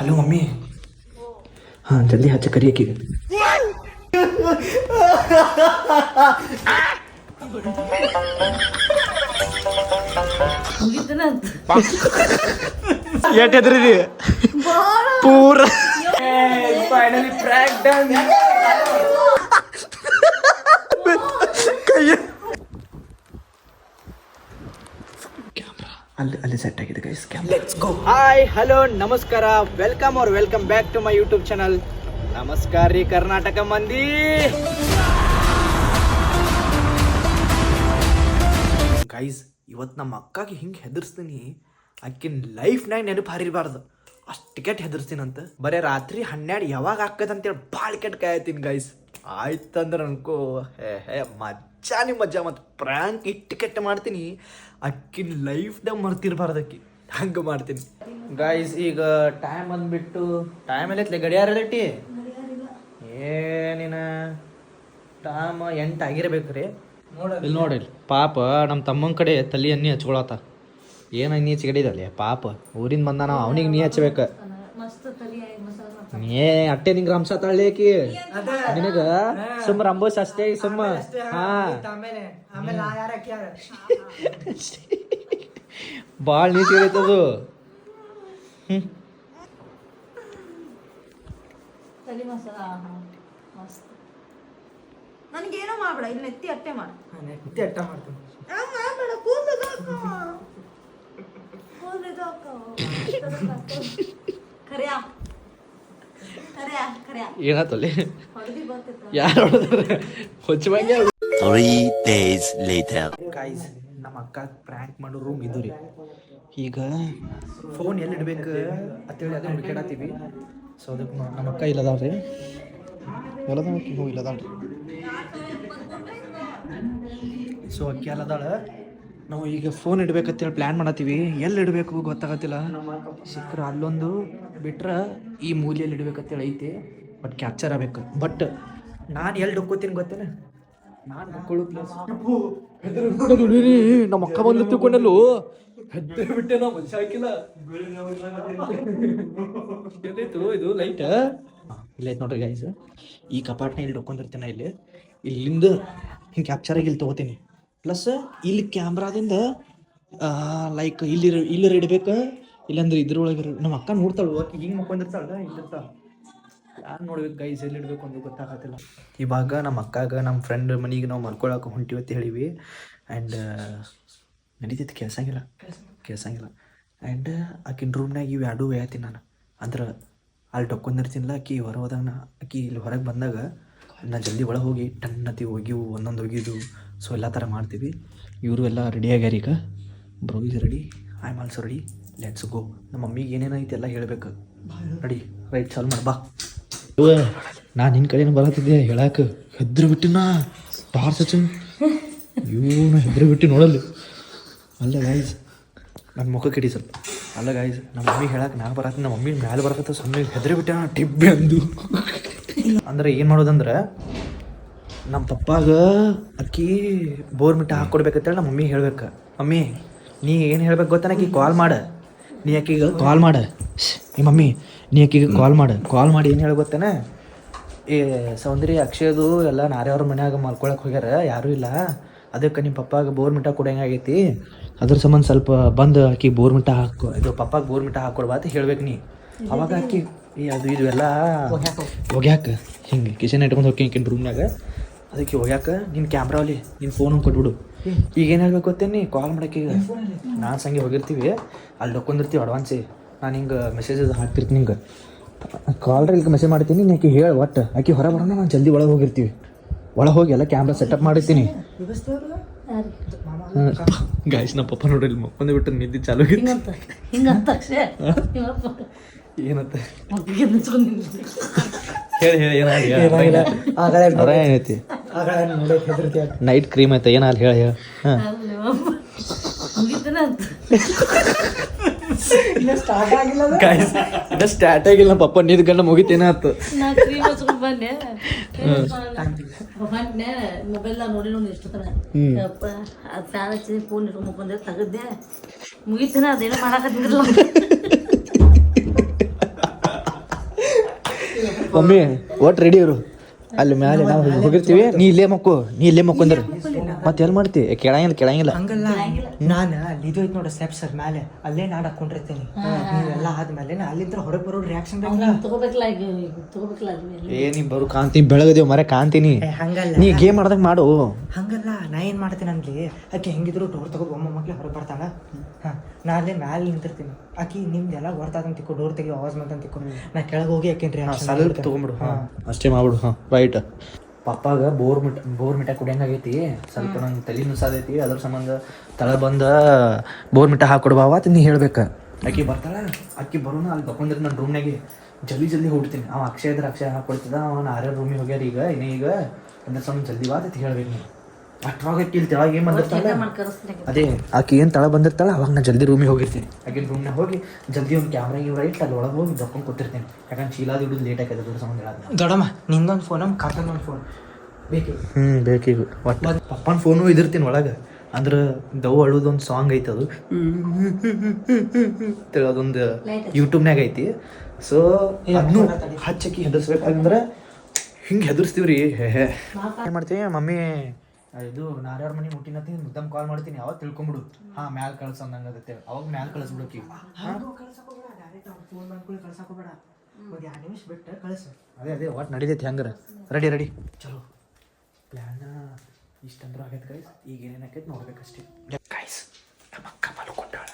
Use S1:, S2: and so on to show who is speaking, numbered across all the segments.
S1: Hello mummy. ಹಾಂ ಜಲ್ದಿ ಹಚ್ಚ ಕರಿಯಕ್ಕೆ. ಎಷ್ಟು ಹೆದ್ರಿದಿ ಪೂರ. Finally prank done. ಅಲ್ಲಿ ಸೆಟ್ ಆಗಿದೆ guys. Let's go. Hi hello ನಮಸ್ಕಾರ, welcome back to my YouTube channel. ನಮಸ್ಕಾರ ರೀ ಕರ್ನಾಟಕ ಮಂದಿ. ಗೈಸ್ ಇವತ್ತು ನಮ್ಮ ಅಕ್ಕಾಗೆ ಹಿಂಗೆ ಹೆದರ್ಸ್ತೀನಿ, ಆಕಿನ ಲೈಫ್ನಾಗ ನೆನಪು ಹಾರಿರಬಾರ್ದು ಅಷ್ಟು ಕೆಟ್ಟ ಹೆದರ್ಸ್ತೀನಂತ. ಬರೀ ರಾತ್ರಿ 12 ಯಾವಾಗ ಹಾಕದಂತೇಳಿ ಭಾಳ ಕೆಟ್ಟ ಕಾಯತ್ತೀನಿ ಗೈಸ್. ಆಯ್ತಂದ್ರೆ ಅನ್ಕೋ ಮಜ್ಜಾ ಮತ್ತು ಪ್ರ್ಯಾಂಕ್ ಇಟ್ಟು ಕೆಟ್ಟ ಮಾಡ್ತೀನಿ, ಅಕ್ಕಿನ ಲೈಫ್ದಾಗ ಮರ್ತಿರ್ಬಾರ್ದು ಅಕ್ಕಿ, ಹಂಗೆ ಮಾಡ್ತೀನಿ ಗೈಸ್. ಈಗ ಟೈಮ್ ಬಂದ್ಬಿಟ್ಟು ಟೈಮ್ ಎಲ್ಲೈತ್ಲೆ ಗಡಿಯಾರಲ್ಲೈತಿ ಏನಿನ ಟೈಮ್ 8 ಆಗಿರ್ಬೇಕ್ರಿ. ಇಲ್ಲಿ ನೋಡಿ ಪಾಪ ನಮ್ಮ ತಮ್ಮನ ಕಡೆ ತಲೆ ಎಣ್ಣೆ ಹಚ್ಕೊಳತ್ತ. ಏನು ಎಣ್ಣೆ ಹಚ್ಕಡಿದಲ್ಲಿ ಪಾಪ ಊರಿಂದ ಬಂದಾನ, ಅವನಿಗೆ ನೀ ಹಚ್ಬೇಕು. ಏ ಅಟ್ಟೆ ನಿಂಗೆ ರಂಸ ತಳ್ಳೇಕಿ ನಿನಗ ಸುಮ್ಮ ರಂಬೋಸ್ ಅಷ್ಟೇ ಸುಮ್ಮ. ಹಾ ಭಾಳ ನೀಟ್ ಇರೈತದು.
S2: ನನಗೇನೋ ಮಾಡ್ಬೇಡ, ಇಲ್ಲಿ ನೆತ್ತಿ ಅಟ್ಟೆ ಮಾಡು.
S1: ನೆತ್ತಿ ಅಟ್ಟ ಮಾಡ್ತೀನಿ. ಏನಾತಲ್ಲಿ ಯಾರು ಹೊಚ್ಚ ಮಂದಿ.
S3: 3 days later.
S1: ಗೈಸ್ ನಮ್ಮ ಅಕ್ಕ ಪ್ರ್ಯಾಂಕ್ ಮಾಡೋ ರೂಮ್ ಇದು ರೀ. ಈಗ ಫೋನ್ ಎಲ್ಲಿ ಇಡ್ಬೇಕು ಅಂತೇಳಿ ಅದನ್ನ ಹುಡುಕಾಡತ್ತೀವಿ. ಸೊ ಅದಕ್ಕೆ ನಮ್ಮ ಅಕ್ಕ ಇಲ್ಲದಾಳ್ರಿ, ಇಲ್ಲದಾಳ್ರಿ. ಸೊ ಅಕ್ಕಿ ಅಲ್ಲದಾಳ. ನಾವು ಈಗ ಫೋನ್ ಇಡ್ಬೇಕಂತೇಳಿ ಪ್ಲ್ಯಾನ್ ಮಾಡತ್ತೀವಿ. ಎಲ್ಲಿ ಇಡಬೇಕು ಗೊತ್ತಾಗತ್ತಿಲ್ಲ. ಸಿಕ್ಕರೆ ಅಲ್ಲೊಂದು ಬಿಟ್ರೆ ಈ ಮೂಲೆಯಲ್ಲಿ ಇಡ್ಬೇಕಂತೇಳಿ ಐತಿ, ಬಟ್ ಕ್ಯಾಪ್ಚರ್ ಆಗಬೇಕು. ಬಟ್ ನಾನು ಎಲ್ಲಿ ಡುಕ್ಕೋತೀನಿ ಗೊತ್ತೇನೆ, ನಾನು ಡುಕ್ಕೊಳ್ಳೋ ಪ್ಲೇಸ್ ನಮ್ಮ ಅಕ್ಕ ಬಂದು ತಿಳ್ಕೊಂಡಲ್ಲೂ ಹೆದ್ದರು ಬಿಟ್ಟೆ. ನಾವು ಮನುಷ್ಯ ಹಾಕಿಲ್ಲ. ಎಲ್ಲೈತು ಇದು ಲೈಟ್ ಇಲ್ಲೈತೆ ನೋಡ್ರಿ ಗೈಸ್. ಈ ಕಪಾಟ್ನ ಇಲ್ಲಿ ಡುಕ್ಕೊಂಡಿರ್ತೇನೆ. ಇಲ್ಲಿಂದ ಹಿಂಗೆ ಕ್ಯಾಪ್ಚರ್ ಆಗಿ ಇಲ್ಲಿ ತೊಗೋತೀನಿ. ಪ್ಲಸ್ ಇಲ್ಲಿ ಕ್ಯಾಮ್ರಾದಿಂದ ಲೈಕ್ ಇಲ್ಲಿ ಇಡ್ಬೇಕು, ಇಲ್ಲಾಂದ್ರೆ ಇದ್ರೊಳಗೆ ನಮ್ಮ ಅಕ್ಕ ನೋಡ್ತಾಳು. ಹಿಂಗೆ ಮುಕ್ಕೊಂಡಿರ್ತಾಳ, ಇಲ್ಲಿರ್ತಾಳ. ಯಾರು ನೋಡ್ಬೇಕು ಗೈಸ್ ಎಲ್ಲಿ ಇಡಬೇಕು ಅಂತ ಗೊತ್ತಾಗತ್ತಿಲ್ಲ. ಇವಾಗ ನಮ್ಮ ಅಕ್ಕಾಗ ನಮ್ಮ ಫ್ರೆಂಡ್ ಮನೆಗೆ ನಾವು ಮಲ್ಕೊಳಕ್ಕೆ ಹೊಂಟಿವತ್ತು ಹೇಳಿವಿ. ಆ್ಯಂಡ್ ನಡೀತೈತಿ, ಕೇಳ್ಸಂಗಿಲ್ಲ. ಆ್ಯಂಡ್ ಆಕಿನ ರೂಮ್ನಾಗ ಇವು ಎರಡೂ ಹೇಳ್ತೀನಿ ನಾನು. ಅಂದ್ರೆ ಅಲ್ಲಿ ಡೊಕ್ಕೊಂಡಿರ್ತೀನಿಲ್ಲ, ಆಕಿ ಹೊರ ಹೋದಾಗ ಆಕಿ ಇಲ್ಲಿ ಹೊರಗೆ ಬಂದಾಗ ನಾನು ಜಲ್ದಿ ಒಳಗೆ ಹೋಗಿ ಟನ್ನತಿ ಹೋಗಿವು ಒಂದೊಂದು ಹೋಗಿದ್ದು. ಸೊ ಎಲ್ಲ ಥರ ಮಾಡ್ತೀವಿ. ಇವರು ಎಲ್ಲ ರೆಡಿ ಆಗ್ಯಾರ. ಈಗ bro is ready, I am also ready, let's go. ನಮ್ಮ ಮಮ್ಮಿಗೆ ಏನೇನೈತಿ ಎಲ್ಲ ಹೇಳ್ಬೇಕು. ರೆಡಿ ರೈಟ್ ಚಾಲು ಮಾಡಿ ಬಾ. ನಾನು ನಿನ್ನ ಕಡೆನೂ ಬರತ್ತಿದ್ದೆ ಹೇಳಕ್ಕೆ, ಹೆದ್ರು ಬಿಟ್ಟಿನ ಟಾರ್ಚ್ ಹಚ್ಚು. ನಾ ಹೆದ್ರು ಬಿಟ್ಟು ನೋಡಲ್ಲಿ. ಅಲ್ಲ ಗಾಯ್ಸ್ ನನ್ನ ಮುಖಕ್ಕೆ ಇಡಿ ಸ್ವಲ್ಪ. ಅಲ್ಲ ಗಾಯ್ಸ್ ನಮ್ಮ ಮಮ್ಮಿಗೆ ಹೇಳಕ್ಕೆ ನಾ ಬರತ್ತೀನಿ, ನಮ್ಮ ಮಮ್ಮಿ ಮ್ಯಾಲೆ ಬರಕತ್ತ ಸುಮ್ಮನೆ ಹೆದ್ರು ಬಿಟ್ಟೆ ನಾ ಟಿಬ್ಬಿ ಅಂದು. ಅಂದ್ರೆ ಏನು ಮಾಡೋದಂದ್ರೆ ನಮ್ಮ ಪಪ್ಪಾಗ ಅಕ್ಕಿ ಬೋರ್ಮಿಟ ಹಾಕ್ಕೊಡ್ಬೇಕಂತೇಳಿ ನಮ್ಮ ಮಮ್ಮಿಗೆ ಹೇಳ್ಬೇಕು. ಮಮ್ಮಿ ನೀ ಏನು ಹೇಳ್ಬೇಕು ಗೊತ್ತಾನ, ಆಕಿ ಕಾಲ್ ಮಾಡು. ನೀ ಆಕಿಗೆ ಕಾಲ್ ಮಾಡು. ಈ ಮಮ್ಮಿ ನೀ ಆಕಿಗೆ ಕಾಲ್ ಮಾಡಿ ಏನು ಹೇಳಿ ಗೊತ್ತೇನೆ, ಏ ಸೌಂದರ್ಯ ಅಕ್ಷಯದು ಎಲ್ಲ ನಾರ್ಯವ್ರ ಮನ್ಯಾಗ ಮಲ್ಕೊಳಕ್ಕೆ ಹೋಗ್ಯಾರ, ಯಾರೂ ಇಲ್ಲ, ಅದಕ್ಕೆ ನಿಮ್ಮ ಪಪ್ಪಾಗ ಬೋರ್ಮಿಟ ಕೊಡಂಗಾಗೈತಿ, ಅದ್ರ ಸಂಬಂಧ ಸ್ವಲ್ಪ ಬಂದು ಆಕಿ ಬೋರ್ಮಿಟ ಇದು ಪಪ್ಪಾಗ ಬೋರ್ಮಿಟ ಹಾಕ್ಕೊಡ್ಬಾ ಅಂತ ಹೇಳ್ಬೇಕು ನೀ. ಅವಾಗ ಆಕಿ ಅದು ಇದು ಎಲ್ಲ ಒಗ್ಯಾಕ ಹಿಂಗೆ ಕಿಚನ್ ಇಟ್ಕೊಂಡು ಹೋಗಿ ಆಕಿನ ರೂಮ್ನಾಗ. ಅದಕ್ಕೆ ಒಗ್ಯಾಕ ನಿನ್ನ ಕ್ಯಾಮ್ರಾ ಅಲ್ಲಿ ನಿನ್ನ ಫೋನ್ ಕೊಟ್ಬಿಡು. ಈಗ ಏನು ಹೇಳ್ಬೇಕು ಗೊತ್ತೇನಿ, ಕಾಲ್ ಮಾಡಕ್ಕೆ ಈಗ ನಾನು ಸಂಗೆ ಹೋಗಿರ್ತೀವಿ, ಅಲ್ಲಿ ಡೊಕ್ಕೊಂಡಿರ್ತೀವಿ ಅಡ್ವಾನ್ಸಿ. ನಾನು ಹಿಂಗೆ ಮೆಸೇಜಸ್ ಹಾಕ್ತಿರ್ತೀನಿ, ಹಿಂಗೆ ಕಾಲ್ರೆ ಇಲ್ಲಿ ಮೆಸೇಜ್ ಮಾಡ್ತೀನಿ. ನೀ ಆಕಿ ಹೇಳಿ ಒಟ್ಟು ಆಕಿ ಹೊರ ಬರೋಣ, ನಾನು ಜಲ್ದಿ ಒಳಗೆ ಹೋಗಿರ್ತೀವಿ. ಒಳಗೆ ಹೋಗಿ ಎಲ್ಲ ಕ್ಯಾಮ್ರಾ ಸೆಟಪ್ ಮಾಡಿರ್ತೀನಿ. ಗಾಯ್ಸ್ ನಮ್ಮ ಪಪ್ಪ ನೋಡ್ರಿ ಇಲ್ಲಿ ಮಕ್ಕೊಂದು ಬಿಟ್ಟು ನಿದ್ದೆ ಚಾಲು ಏನತ್ತ ಏನೈತಿ. ನೈಟ್ ಕ್ರೀಮ್ ಐತೆ ಏನ ಅಲ್ಲಿ ಹೇಳಿ. ಸ್ಟಾರ್ಟ್ ಆಗಿಲ್ಲ ಪಪ್ಪ ನಿದ್ ಗಂಡ ಮುಗಿತೇನ ಆತು.
S2: ಮೊಬೈಲ್ ನೋಡಿ ಎಷ್ಟು ಫ್ಯಾನ್ ಹಚ್ಚಿ ಫೋನ್ ಇಟ್ಕೊಂಡು ಮುಖಂದ್ರೆ ತೆಗದ್ದೆ ಮುಗಿತೇನೆ, ಅದೇನೋ ಮಾಡಾಕತ್ತಿದ್ರಲ್ಲ.
S1: ಮಮ್ಮಿ ಒಟ್ಟು ರೆಡಿ ಇರು ಅಲ್ಲಿ ಮ್ಯಾಲೆ ನಾವು ಹೋಗಿರ್ತೀವಿ ನೀ ಇಲ್ಲೇ ಮಕ್ಕೊಂಡ್ರಿ ಮತ್ತೆ ಎಲ್ಲಿ ಮಾಡ್ತಿ ಕೇಳಂಗಿಲ್ಲ
S4: ಹಂಗಲ್ಲ ನಾನು ಅಲ್ಲಿ ಇದು ಐತೆ ನೋಡಿ ಸ್ಟೆಪ್ಸ್ ಮ್ಯಾಲೆ ಅಲ್ಲೇ ನಾಡ್ ಹಾಕೊಂಡಿರ್ತೀನಿ ನೀವೆಲ್ಲ ಆದ್ಮೇಲೆ ನಾ ಅಲ್ಲಿಂದ ಹೊರಗೆ ಬರೋ ರಿಯಾಕ್ಷನ್ ಬೇಕಲ್ಲ
S2: ತಗೋಬೇಕಲ್ಲ ಅದು
S1: ಏ ನೀ ಬರು ಕಾಂತಿ ಬೆಳಗದೇವ್ ಮರ ಕಾಂತೀನಿ
S4: ಹಂಗಲ್ಲ
S1: ನೀ ಗೇಮ್ ಆಡ್ದಾಗ ಮಾಡು
S4: ಹಂಗಲ್ಲ ನಾ ಏನು ಮಾಡ್ತೀನಿ ಅಲ್ಲಿ ಆಕೆ ಹೆಂಗಿದ್ರು ಡೋರ್ ತಗೋ ಒಮ್ಮೆ ಹೊರಗೆ ಬರ್ತಾಳ ಹಾಂ ನಾ ಅಲ್ಲೇ ಮ್ಯಾಲೆ ನಿಂತಿರ್ತೀನಿ ಆಕಿ ನಿಮ್ದೆಲ್ಲ ಗೊತ್ತಾದಂತ ತಿಕ್ಕು ಡೋರ್ ತೆಗಿ ಆವಾಜ್ ಬಂತ ತಿಕ್ಕು ನಾ ಕೆಳಗೆ ಹೋಗಿ ಆಕಿನ ರಿಯಾಕ್ಷನ್
S1: ಸ್ವಲ್ಪ ತೊಗೊಂಬಿಡು ಅಷ್ಟೇ ಮಾಡ್ಬಿಡು ರೈಟ್ ಪಪ್ಪಾಗ ಬೋರ್ ಮಿಠಾಯಿ ಕುಡಿಯಂಗಾಗೈತಿ ಸ್ವಲ್ಪ ನಂಗೆ ತಲೆ ನುಸಾದೈತಿ ಅದ್ರ ಸಂಬಂಧ ತಳ ಬಂದ ಬೋರ್ ಮಿಠಾಯಿ ಹಾಕೊಡ್ಬಾವ ಅಂತ ನೀ ಹೇಳ್ಬೇಕ ಆಕಿ ಬರ್ತಾಳ ಆಕಿ ಬರೋಣ ಅಲ್ಲಿ ತಕೊಂಡಿರ್ ನನ್ನ ರೂಮ್ನಾಗೆ ಜಲ್ದಿ ಹೋಗ್ತೀನಿ ಅವ ಅಕ್ಷಯ ಹಾಕೊಡ್ತಿದ್ದ ಅವನ ಆರ್ಯಾರ ರೂಮಿಗೆ ಹೋಗ್ಯಾರ ಈಗ ಅದ್ರ ಸಂಬಂಧ ಜಲ್ದಿ ಬಾ ಅಂತ ಹೇಳ್ಬೇಕು ನೀವು ಅಷ್ಟ್ರಾಗ ಇಲ್ಲಿ ತೆಳಗೆ ಏನು ಬಂದಿರ್ತಾಳೆ ಅದೇ ಆಕೆ ಏನು ತಳ ಬಂದಿರ್ತಾಳ ಅವಾಗ ನಾ ಜಲ್ದಿ ರೂಮಿಗೆ ಹೋಗಿರ್ತೀನಿ ಆಕಿನ ರೂಮ್ನಾಗ ಹೋಗಿ ಜಲ್ದಿ ಒಂದು ಕ್ಯಾಮ್ರಾ ಇಟ್ಟು ಅಲ್ಲಿ ಒಳಗೆ ಹೋಗಿ ದಕ್ಕೊಂಡು ಕೂತಿರ್ತೀನಿ ಯಾಕಂದ್ರೆ ಚೀಲಾದ ಹಿಡಿದು ಲೇಟ್ ಆಗಿದೆ ಅದ್ರ ಸಂಬಂಧ ಹೇಳೋದು
S4: ದೊಡಮ್ಮ ನಿಂದೊಂದು ಫೋನ್ ಕಾಕಂದೊಂದು ಫೋನ್ ಬೇಕಿ
S1: ಬೇಕೀಗ ಒಟ್ಟು ಪಪ್ಪನ ಫೋನು ಇದಿರ್ತೀನಿ ಒಳಗೆ ಅಂದ್ರೆ ದವ್ ಅಳುದೊಂದು ಸಾಂಗ್ ಐತೆ ಅದು ಅದೊಂದು ಯೂಟ್ಯೂಬ್ನಾಗ ಐತಿ ಸೊ ಅದನ್ನು ಹಚ್ಚಿ ಹೆದರ್ಸ್ಬೇಕಂದ್ರೆ ಹಿಂಗೆ ಹೆದರ್ಸ್ತೀವ್ರಿ ಏನು ಮಾಡ್ತೀವಿ ಮಮ್ಮಿ ಇದು ನಾರ್ಯಾರ ಮನೆ ಮುಟ್ಟಿನತ್ತೀನಿ ಮುದ್ದಮ್ ಕಾಲ್ ಮಾಡ್ತೀನಿ ಅವಾಗ ತಿಳ್ಕೊಂಬಿಡು ಹಾಂ ಮ್ಯಾಲೆ ಕಳ್ಸಂದಂಗೆ ಅದತ್ತೆ ಅವಾಗ ಮ್ಯಾಲೆ ಕಳಿಸ್ಬಿಡೋಕಿ
S4: ಫೋನ್ ಮಾಡ್ಕೊಳ್ಳಿ ಕಳ್ಸಕೋಬೇಡ ಒಂದು 2 ನಿಮಿಷ ಬಿಟ್ಟು ಕಳಿಸು
S1: ಅದೇ ಒಟ್ಟು ನಡೀತೈತಿ ಹೆಂಗಾರ ರೆಡಿ ಚಲೋ ಪ್ಲ್ಯಾನ್ ಇಷ್ಟಂದ್ರೂ ಆಗೈತೆ ಗೈಸ್ ಈಗ ಏನೇನು ಆಕೈತೆ ನೋಡ್ಬೇಕಷ್ಟೇ ಗೈಸ್ ನಮ್ಮ ಅಕ್ಕ ಮಲ್ಕೊಂಡಾಳ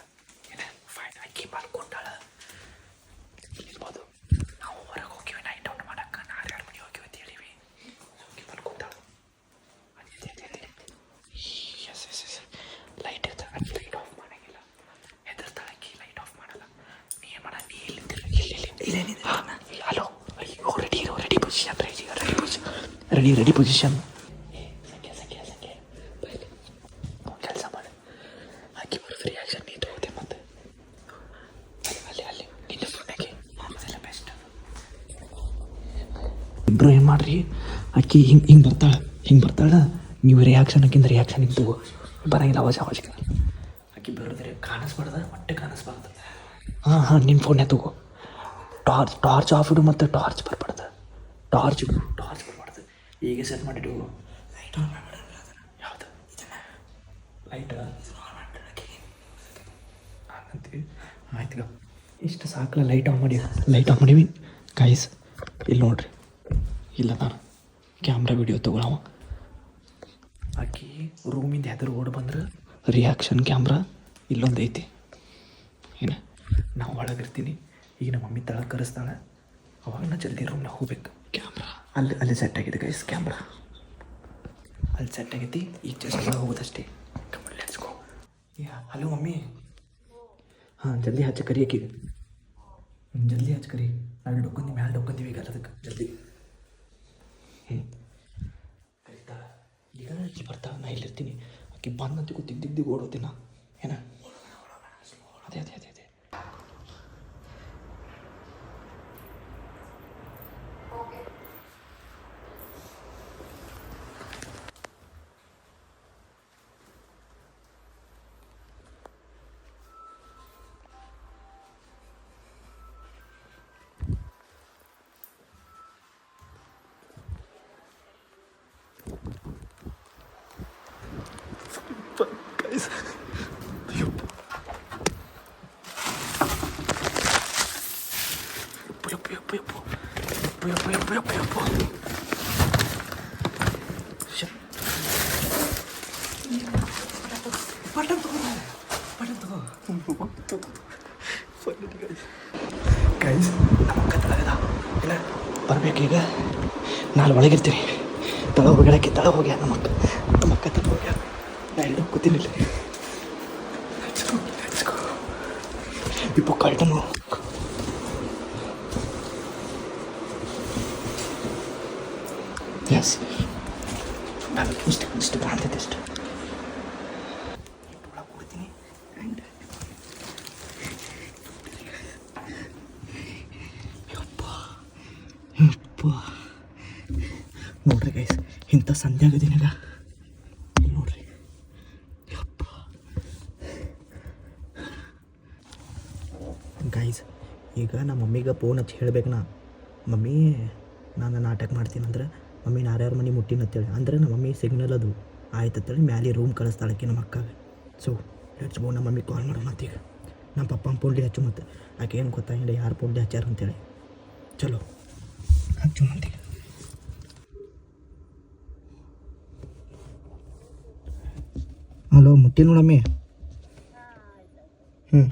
S1: ಫೈನ್ ಅಕ್ಕಿ ಮಲ್ಕೊಂಡಾಳ ಇರ್ಬೋದು ನಾವು ಹೊರಗೆ ಹೋಗಿವಿ ನೈಟ್ ಔಟ್ ಮಾಡಕ್ಕೆ ನಾರ್ಯಾರ ಮನೆ ಹೋಗಿವಿ ಅಂತ ಹೇಳಿವಿ ಅಕ್ಕಿ ಮಲ್ಕೊಂಡಾಳ ಎಸ್ ಲೈಟ್ ಇರ್ತಾಳೆ ಅಕ್ಕಿ ಲೈಟ್ ಆಫ್ ಮಾಡಂಗಿಲ್ಲ ಹೆದರ್ತಾಳೆ ಅಕ್ಕಿ ಲೈಟ್ ಆಫ್ ಮಾಡಲ್ಲ ನೀ ಏನು ಮಾಡ ನೀ ಇಲ್ಲಿ ಹಲೋ ಅಯ್ಯೋ ರೆಡಿ ಪೊಸಿಷನ್ ರೆಡಿ ಪೊಸಿಷನ್ ಕೆಲಸ ಮಾಡಿ ಹಾಕಿ ಬರೋ ರಿಯಾಕ್ಷನ್ ನೀ ತಗೋತೆ ಮತ್ತೆ ಅಲ್ಲಿ ನಿನ್ನ ಫೋನಾಗೆ ಅದೆಲ್ಲ ಬೆಸ್ಟ್ ಇಬ್ಬರು ಏನು ಮಾಡ್ರಿ ಅಕ್ಕಿ ಹಿಂಗೆ ಬರ್ತಾಳೆ ನೀವು ರಿಯಾಕ್ಷನ್ ಹಾಕಿಂದ ರಿಯಾಕ್ಷನ್ ಹಿಂಗೆ ತಗೋ ಬರಂಗಿಲ್ಲ ಅವಾಜ್ ಅಕ್ಕಿ ಬರೋದ್ರೆ ಕಾಣಿಸ್ಬಾರ್ದ ಹೊಟ್ಟೆ ಕಾಣಿಸ್ಬಾರ್ದು ಹಾಂ ನಿನ್ನ ಫೋನ್ನೇ ತಗೋ ಟಾರ್ಚ್ ಆಫ್ ಇಡು ಮತ್ತು ಟಾರ್ಚ್ ಬರ್ಬಾರ್ದು ಟಾರ್ಚ್ ಬರ್ಬಾರ್ದು ಈಗ ಸೆಟ್ ಮಾಡಿಡು ಲೈಟ್ ಆನ್ ಮಾಡ್ಬಿಡೋದು ಯಾವುದು ಲೈಟ್ ಹಾಗಂತೀವಿ ಆಯ್ತು ಇಷ್ಟು ಸಾಕಲ್ಲ ಲೈಟ್ ಆನ್ ಮಾಡೀವಿ ಗೈಸ್ ಇಲ್ಲಿ ನೋಡ್ರಿ ಇಲ್ಲ ನಾನು ಕ್ಯಾಮ್ರಾ ವಿಡಿಯೋ ತೊಗೊಳವ ಆಕಿ ರೂಮಿಂದ ಹೆದರು ಓಡಿ ಬಂದ್ರೆ ರಿಯಾಕ್ಷನ್ ಕ್ಯಾಮ್ರಾ ಇಲ್ಲೊಂದು ಐತಿ ಏನು ನಾವು ಒಳಗಿರ್ತೀನಿ ಈಗ ನಮ್ಮ ಮಮ್ಮಿ ತಳ ಕರೆಸ್ತಾಳೆ ಅವಾಗ ನಾ ಜಲ್ದಿ ರೂಮ್ನಾಗ ಹೋಗ್ಬೇಕು ಕ್ಯಾಮ್ರಾ ಅಲ್ಲಿ ಸೆಟ್ ಆಗಿದೆ ಗೈಸ್ ಕ್ಯಾಮ್ರಾ ಅಲ್ಲಿ ಸೆಟ್ ಆಗೈತಿ ಈಗ ಜಸ್ಟ್ ಒಳಗೆ ಹೋಗೋದಷ್ಟೇ come on let's go hello mummy ಹಾಂ ಜಲ್ದಿ ಹಚ್ಚ ಕರಿ ಆಕಿಗೆ ಜಲ್ದಿ ಹಚ್ಚ ಕರಿ ಅಲ್ಲಿ ಮ್ಯಾಲೆ ಡೊಕ್ಕೊಂತೀವಿ ಈಗ ಅದಕ್ಕೆ ಜಲ್ದಿ ಕರಿತಾಳ ಈಗ ಆಕಿ ಬರ್ತಾಳ ನಾ ಇಲ್ಲಿರ್ತೀನಿ ಆಕಿ ಬಂದಂತ ದಿಗ್ದಿ ಓಡೋದಿನ ಏನ ಅದೇ guys. Yep. Shit. Button ತಗೋ. ಗೈಸ್ ನಮ್ಮ ಅಕ್ಕ ತಳಗದ ಇಲ್ಲ ಬರ್ಬೇಕೀಗ ನಾಳೆ ಒಳಗಿರ್ತೀನಿ ತಳ ಹೋಗ್ಯಾಳ ನಮ್ಮ ಅಕ್ಕ ತಳ ಹೋಗ್ಯಾಳ ನಾ ಎಲ್ಲೂ ಕೂತಿನಿಲ್ಲ ಇಪ್ಪು ಕಳ್ಟನು ಎಸ್ ಇಷ್ಟು ಕಾಣ್ತೈತೆ ಇಷ್ಟು ಕೂಡ್ತೀನಿ ಆ್ಯಂಡ್ ನೋಡ್ರಿ ಗೈಸ್ ಇಂಥ ಸಂಧೆ ಆಗದಿನಾಗ ನೋಡ್ರಿ ಯಪ್ಪ ಗೈಸ್ ಈಗ ನಮ್ಮ ಮಮ್ಮಿಗೆ ಫೋನ್ ಹಚ್ಚಿ ಹೇಳ್ಬೇಕು ನಾ ಮಮ್ಮಿ ನಾನು ನಾಟಕ ಮಾಡ್ತೀನಿ ಅಂದ್ರೆ ಮಮ್ಮಿ ಯಾರ್ಯಾರ ಮನೆ ಮುಟ್ಟಿನ ಅಂತೇಳಿ ಅಂದ್ರೆ ನಮ್ಮ ಮಮ್ಮಿ ಸಿಗ್ನಲ್ ಅದು ಆಯ್ತು ಅಂತೇಳಿ ಮ್ಯಾಲೆ ರೂಮ್ ಕಳಿಸ್ತಾಳಕ್ಕೆ ನಮ್ಮ ಅಕ್ಕಾಗ. So let's go. ನಮ್ಮ ಮಮ್ಮಿ ಕಾಲ್ ಮಾಡೋ ಮತ್ತೀಗ ನಮ್ಮ ಪಪ್ಪನ ಪೋಲ್ಡಿ ಹಚ್ಚು ಮತ್ತು ಆಕೆ ಏನು ಗೊತ್ತಾಗಿಲ್ಲ ಯಾರು ಪೋಲ್ಡಿ ಹಚ್ಚಾರ ಅಂತೇಳಿ. ಚಲೋ ಹಚ್ಚು ಮಂತೀಗ. ಹಲೋ ಮುಟ್ಟಿ ನೋಡಮ್ಮಿ. ಹ್ಞೂ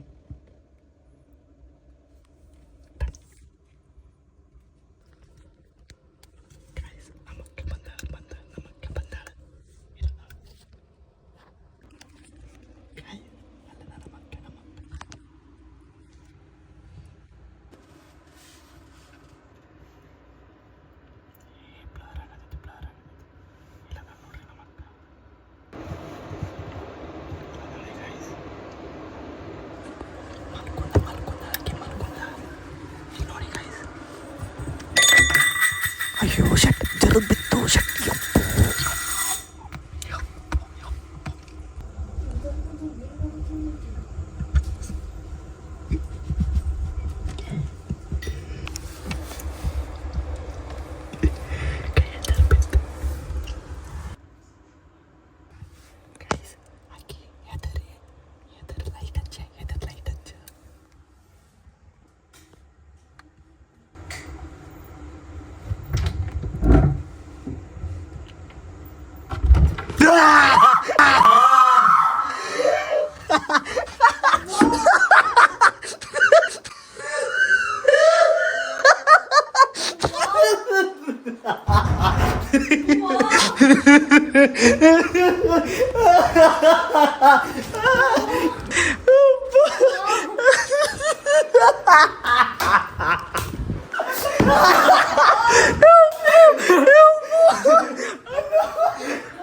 S1: ಅಯ್ಯೋ ಶಟ್ ಜರದ್ ಬಿತ್ತು ಶಟ್.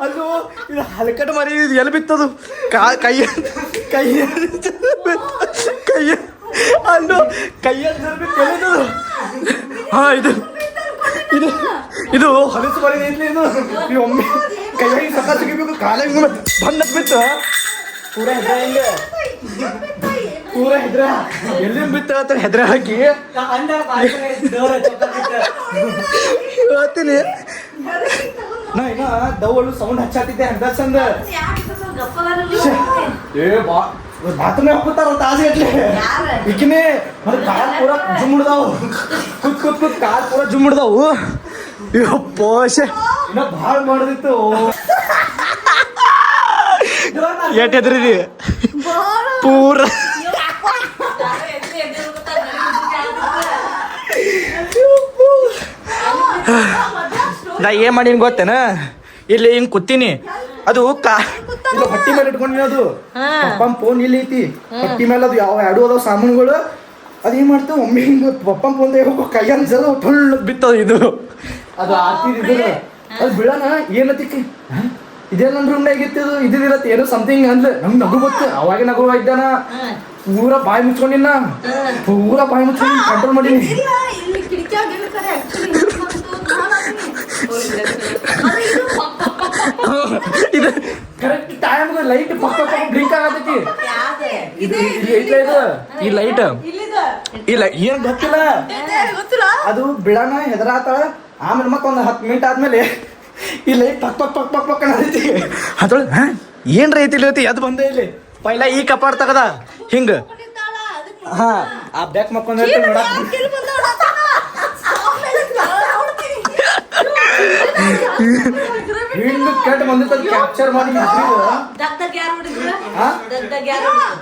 S1: ಅದು ಇದು ಹಲಕಟ್ಟು ಮರಿ ಇದು ಎಲ್ಲಿ ಬಿತ್ತದು ಕೈ ಅಲ್ಲೋ ಕೈಯಲ್ಲಿ ಬಿತ್ತು. ಹಾಂ ಇದು ಇದು ಇದು ಹೊಲಸು ಮರಿ ಐತ್ಲಿ ಇದು. ಈ ಒಮ್ಮೆ ಕೈಯಾಗಿ ಸಕ್ಕ ಸಿಗಬೇಕು ಕಾಲಾಗಿ ಬಂದ ಬಿತ್ತು ಪೂರ ಹೆದ್ರ ಹಿಂಗೆ ಪೂರ ಹೆದ್ರ ಎಲ್ಲಿ ಬಿತ್ತ ಹೆದ್ರ ಹಾಕಿ ಹೇಳ್ತೀನಿ ನಾ ಇನ್ನ ದವಳು ಸೌಂಡ್ ಹಚ್ಚಾತಿದ್ದೆ ಅಂತ ಚಂದ. ಏ ಬಾತ್ರೂಮ್ ಹೋಗ್ತಾರ ತಾಸು ಗಟ್ಲೆ ಈಕಿನೇ ಮತ್ತೆ ಕಾಲ್ ಪೂರ ಜುಮ್ಮಿಡ್ದಾವು ಕುತ್ ಕುತ್ ಕುತ್ ಕಾಲ್ ಪೂರ ಜುಮ್ಮಿಡ್ದಾವು. ಪೋಷ ಇನ್ನ ಭಾಳ ಮಾಡಿದಿತ್ತು. ಎಟ್ ಹೆದ್ರಿದಿ ಪೂರ ನಾ ಏನ್ ಮಾಡೀನಿ ಗೊತ್ತೇನ, ಇಲ್ಲಿ ಹಿಂಗ್ ಕೂತೀನಿ ಅದು ಇಲ್ಲ ಹೊಟ್ಟಿ ಮೇಲೆ ಇಟ್ಕೊಂಡಿನಿ. ಅದು ಪಪ್ಪನ್ ಫೋನ್ ಇಲ್ಲಿ ಐತಿ ಹೊಟ್ಟಿ ಮೇಲೆ. ಅದು ಯಾವ ಎರಡು ಅದಾವ ಸಾಮಾನುಗಳು. ಅದು ಏನ್ ಮಾಡ್ತಾವ ಒಮ್ಮೆ ಹಿಂಗ ಪಪ್ಪನ್ ಫೋನ್ ಹೋಗೋ ಕೈ ಅನ್ಸದ ಟೊಳ್ಳು ಬಿತ್ತದ. ಇದು ಅದು ಆತಿದ್ದು ಅದು ಬಿಡೋಣ ಏನತ್ತಿಕ್ಕೆ ಇದೇ ನನ್ನ ರೂಮ್ನಾಗ ಇತ್ತದು ಇದಿರತ್ತೆ ಏನೋ ಸಮಥಿಂಗ್ ಅಂದ್ಲೆ ನಮ್ಗೆ ನಗು ಗೊತ್ತು. ಅವಾಗ ನಗು ಇದ್ದಾನ ಪೂರ ಬಾಯಿ ಮುಚ್ಕೊಂಡಿನ ಪೂರ ಬಾಯಿ ಮುಚ್ಕೊಂಡು ಕಂಟ್ರೋಲ್ ಮಾಡೀನಿ. ಇದು ಕರೆಕ್ಟ್ ಟೈಮ್ ಲೈಟ್ ಪಕ್ಕ ಬ್ಲಿಂಕ್ ಆಗತೈತಿ. ಇದು ಈ ಲೈಟ್ ಇಲ್ಲ ಏನ್ ಗೊತ್ತಿಲ್ಲ. ಅದು ಬಿಡಾನ ಹೆದರಾತಾಳ. ಆಮೇಲೆ ಮತ್ತೊಂದು 10 ಮಿನಿಟ್ ಆದ್ಮೇಲೆ ಈ ಲೈಟ್ ಪಕ್ ಪಕ್ ಪಕ್ ಪಕ್ ಪಕ್ ಅನ್ನತೈತಿ. ಅದೊಳ ಏನ್ರ ಐತಿ ಇಲ್ಲಿ ಅದು ಬಂದೇ ಇಲ್ಲಿ ಪೈಲ ಈ ಕಪಾಟ್ ತಗದ ಹಿಂಗ. ಹಾ ಆ ಬ್ಯಾಕ್ ಮಕ್ಕೊಂಡ್ ನೋಡ ಹಿಂಗ ಕೆಟ್ಟ ಬಂದಿತ್ತು. ಕ್ಯಾಪ್ಚರ್ ಮಾಡಿ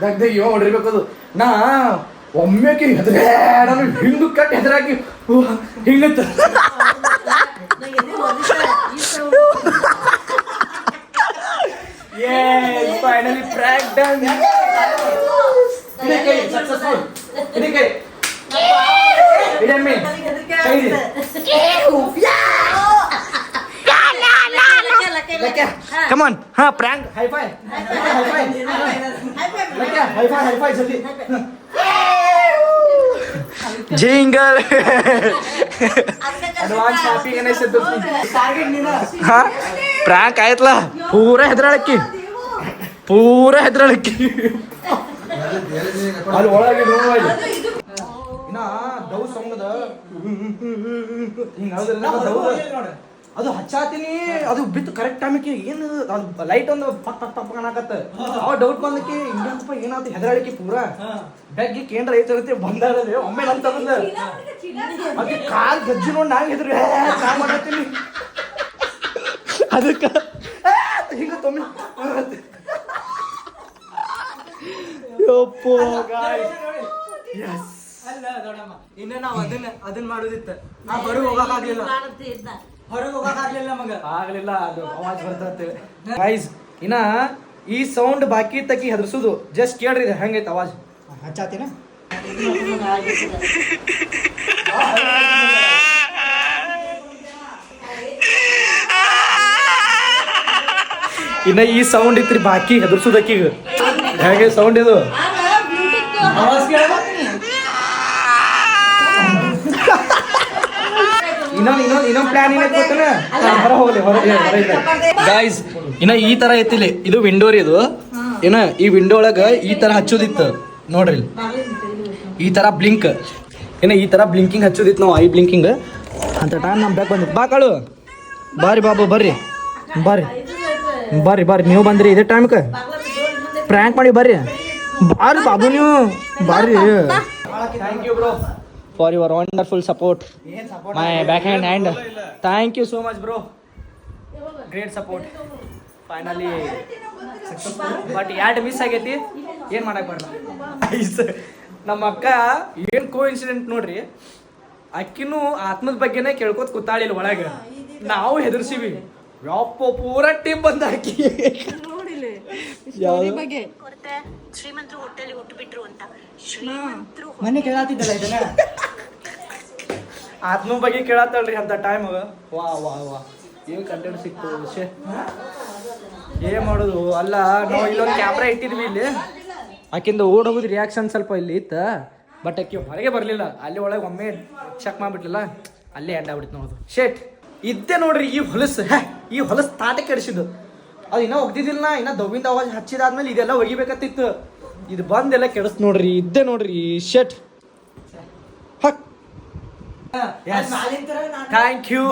S1: ದಗ್ದಾಗ ಯೋ ಹೊಡಿರ್ಬೇಕದು. ನಾ ಒಮ್ಮೆಗೆ ಹೆದ್ರೆ ನಾನು ಹಿಂಗ ಕಟ್ ಹೆದರಾಕಿ ಹಿಂಗತ್ತ. Finally prank done. ಸಕ್ಸಸ್ಫುಲ್. ಇದಕ್ಕೆ ಇಡಮ್ಮಿ Come on. Ha, prank. High five. High five. High five. High five. Jaldi. Jingle. Advance happy Ganesh Chaturthi. Target nina. Ha? Prank ayatla. Pura hedralakki. Pura hedralakki. ಅಲ್ಲಿ ಒಳಗೆ ನೋವು ಇದೆ. ಇನ್ನ ಡೌ sound ಅದ ಅದು ಹಚ್ಚಾತೀನಿ ಅದು ಬಿತ್ತು ಕರೆಕ್ಟ್ ಟೈಮಿಗೆ ಏನು ಅದು ಲೈಟ್ ಒಂದು ಪಕ್ ಪಕ್ ಪಕ್ ಅನ್ನಕತ್ತ ಅವ ಡೌಟ್ ಬಂದಕ್ಕೆ ಇನ್ನೊಂದಪ್ಪ ಏನಾಯ್ತು ಹೆದರಾಳಿಕೆ ಪೂರಾ ಬೆಗ್ಗಿ ಕೇಂದ್ರ ಐತೆ ಬಂದಾಡದೆ ಒಮ್ಮೆ ನಂತ ಬಂದ ಅದೇ ಕಾಲ್ ಗಜ್ಜಿ ನೋಡಿ ನಾನು ಹೆದ್ರ ನಾ ಮಾಡತ್ತೀನಿ ಅದಕ್ಕೆ ಹಿಂಗ ತೊಮ್ಮೆ ಯಪ್ಪೋ ಗಾಯ್ಸ್ ಯಸ್
S4: ಅಲ್ಲ ದೊಡ್ಡಮ್ಮ ಇನ್ನ ನಾವು ಅದನ್ನ ಮಾಡೋದಿತ್ತ ನಾ ಹೊರಗೆ ಹೋಗಕ್ಕಾಗ್ಲಿಲ್ಲ ಹೊರಗೆ ಹೋಗಕ್ಕಾಗ್ಲಿಲ್ಲ ನಮಗ
S1: ಆಗ್ಲಿಲ್ಲ ಅದು ಅವಾಜ್ ಬರ್ತೈತೆ ಗೈಸ್ ಇನ್ನ ಈ ಸೌಂಡ್ ಬಾಕಿ ತಕ್ಕಿ ಹೆದರ್ಸುದು ಜಸ್ಟ್ ಕೇಳ್ರಿ ಇದು ಹೆಂಗೈತೆ ಅವಾಜ್
S4: ಹಚ್ಚಾತಿನ
S1: ಇನ್ನ ಈ ಸೌಂಡ್ ಇತ್ರಿ ಬಾಕಿ ಹೆದರ್ಸುದಕ್ಕೀಗ ಹೇಗೆ ಸೌಂಡ್ ಇದು ಇನ್ನೊಂದು ಪ್ಲಾನ್ ಏನೈತೆ ಗೊತ್ತೇನ ಹೊರ ಹೋಗ್ಲಿ ಗೈಸ್ ಇನ್ನ ಈ ತರ ಐತಿಲಿ ಇದು ವಿಂಡೋ ರೀ ಇದು ಏನ ಈ ವಿಂಡೋ ಒಳಗ ಈ ತರ ಹಚ್ಚೋದಿತ್ತು ನೋಡ್ರಿ ಇಲ್ಲಿ. ಈ ತರ ಬ್ಲಿಂಕ್ ಏನ ಈ ತರ ಬ್ಲಿಂಕಿಂಗ್ ಹಚ್ಚೋದಿತ್ತು ನಾವು ಐ ಬ್ಲಿಂಕಿಂಗ್ ಅಂತ ಟೈಮ್ ನಮ್ ಬ್ಯಾಕ್ ಬಂದಿತ್ತು ಬಾ ಕಾಳು ಬಾರಿ ಬಾಬು ಬರ್ರಿ ಬರ್ರಿ ಬರ್ರಿ ಬರ್ರಿ ನೀವು ಬಂದ್ರಿ ಇದೇ ಟೈಮ್ಗೆ ಪ್ರ್ಯಾಂಕ್ ಮಾಡಿ ಬರ್ರಿ ಬಾರಿ ಬಾಬು ನೀವು ಬಾರಿ thank you bro for your wonderful support my back hand hand thank you so much bro great support finally but ಎರಡು ಮಿಸ್ ಆಗೈತಿ ಏನು ಮಾಡಕ್ ಬರಲ್ಲ ನಮ್ಮ ಅಕ್ಕ ಏನು ಕೋ ಇನ್ಸಿಡೆಂಟ್ ನೋಡ್ರಿ ಅಕ್ಕಿನೂ ಆತ್ಮದ ಬಗ್ಗೆನೇ ಕೇಳ್ಕೊತ ಕೂತಾಳಿಲ್ಲ ಒಳಗೆ ನಾವು ಹೆದರ್ಸಿವಿ ಯಪ್ಪ ಪೂರ ಟೀಮ್ ಬಂದ ಅಕ್ಕಿ
S5: ಕೊರತೆ ಶ್ರೀಮಂತರು ಹೊಟ್ಟೆಲಿ ಹುಟ್ಟು ಬಿಟ್ರು ಅಂತ ಶ್ರೀಮಂತರು
S4: ಮನೆ ಕೇಳಾತಿದ್ದಲ್ಲ ಇದನ್ನ
S1: ಆತ್ಮ ಬಗ್ಗೆ ಕೇಳತ್ತಳ್ರಿ ಅಂತ ಟೈಮ್ ವಾ ವಾ ವಾ ಏನ್ ಕಂಟೆಂಟ್ ಸಿಕ್ತು ಶೇ ಏನ್ ಮಾಡೋದು ಅಲ್ಲ ನಾವು ಇಲ್ಲೊಂದು ಕ್ಯಾಮ್ರಾ ಇಟ್ಟಿದ್ವಿ ಇಲ್ಲಿ ಆಕಿಂದ ಓಡ್ ಹೋಗುದು ರಿಯಾಕ್ಷನ್ ಸ್ವಲ್ಪ ಇಲ್ಲಿ ಇತ್ತ ಬಟ್ ಆಕಿ ಹೊರಗೆ ಬರ್ಲಿಲ್ಲ ಅಲ್ಲಿ ಒಳಗೆ ಒಮ್ಮೆ ಚೆಕ್ ಮಾಡ್ಬಿಟ್ಲಿಲ್ಲ ಅಲ್ಲೇ ಎಂಡ್ ಆಗ್ಬಿಡ್ತು ನೋಡುದು ಶೇಟ್ ಇದ್ದೆ ನೋಡ್ರಿ ಈ ಹೊಲಸು ಈ ಹೊಲಸು ತಾಟ ಕೆಡಿಸಿದ್ದು ಅದು ಇನ್ನೂ ಒಗ್ದಿದ್ದಿಲ್ಲ ಇನ್ನ ದವ್ವಿಂದ ಅವಾಜ್ ಹಚ್ಚಿದಾದ್ಮೇಲೆ ಇದೆಲ್ಲ ಒಗಿಬೇಕತ್ತಿತ್ತು ಇದು ಬಂದೆಲ್ಲ ಕೆಡಿಸ್ ನೋಡ್ರಿ ಇದ್ದೆ ನೋಡ್ರಿ ಶೆಟ್ ಥ್ಯಾಂಕ್ ಯು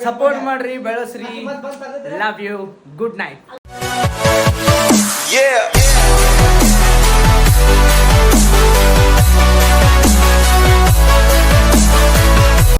S1: ಸಪೋರ್ಟ್ ಮಾಡ್ರಿ ಬೆಳೆಸ್ರಿ ಲವ್ ಯು ಗುಡ್ ನೈಟ್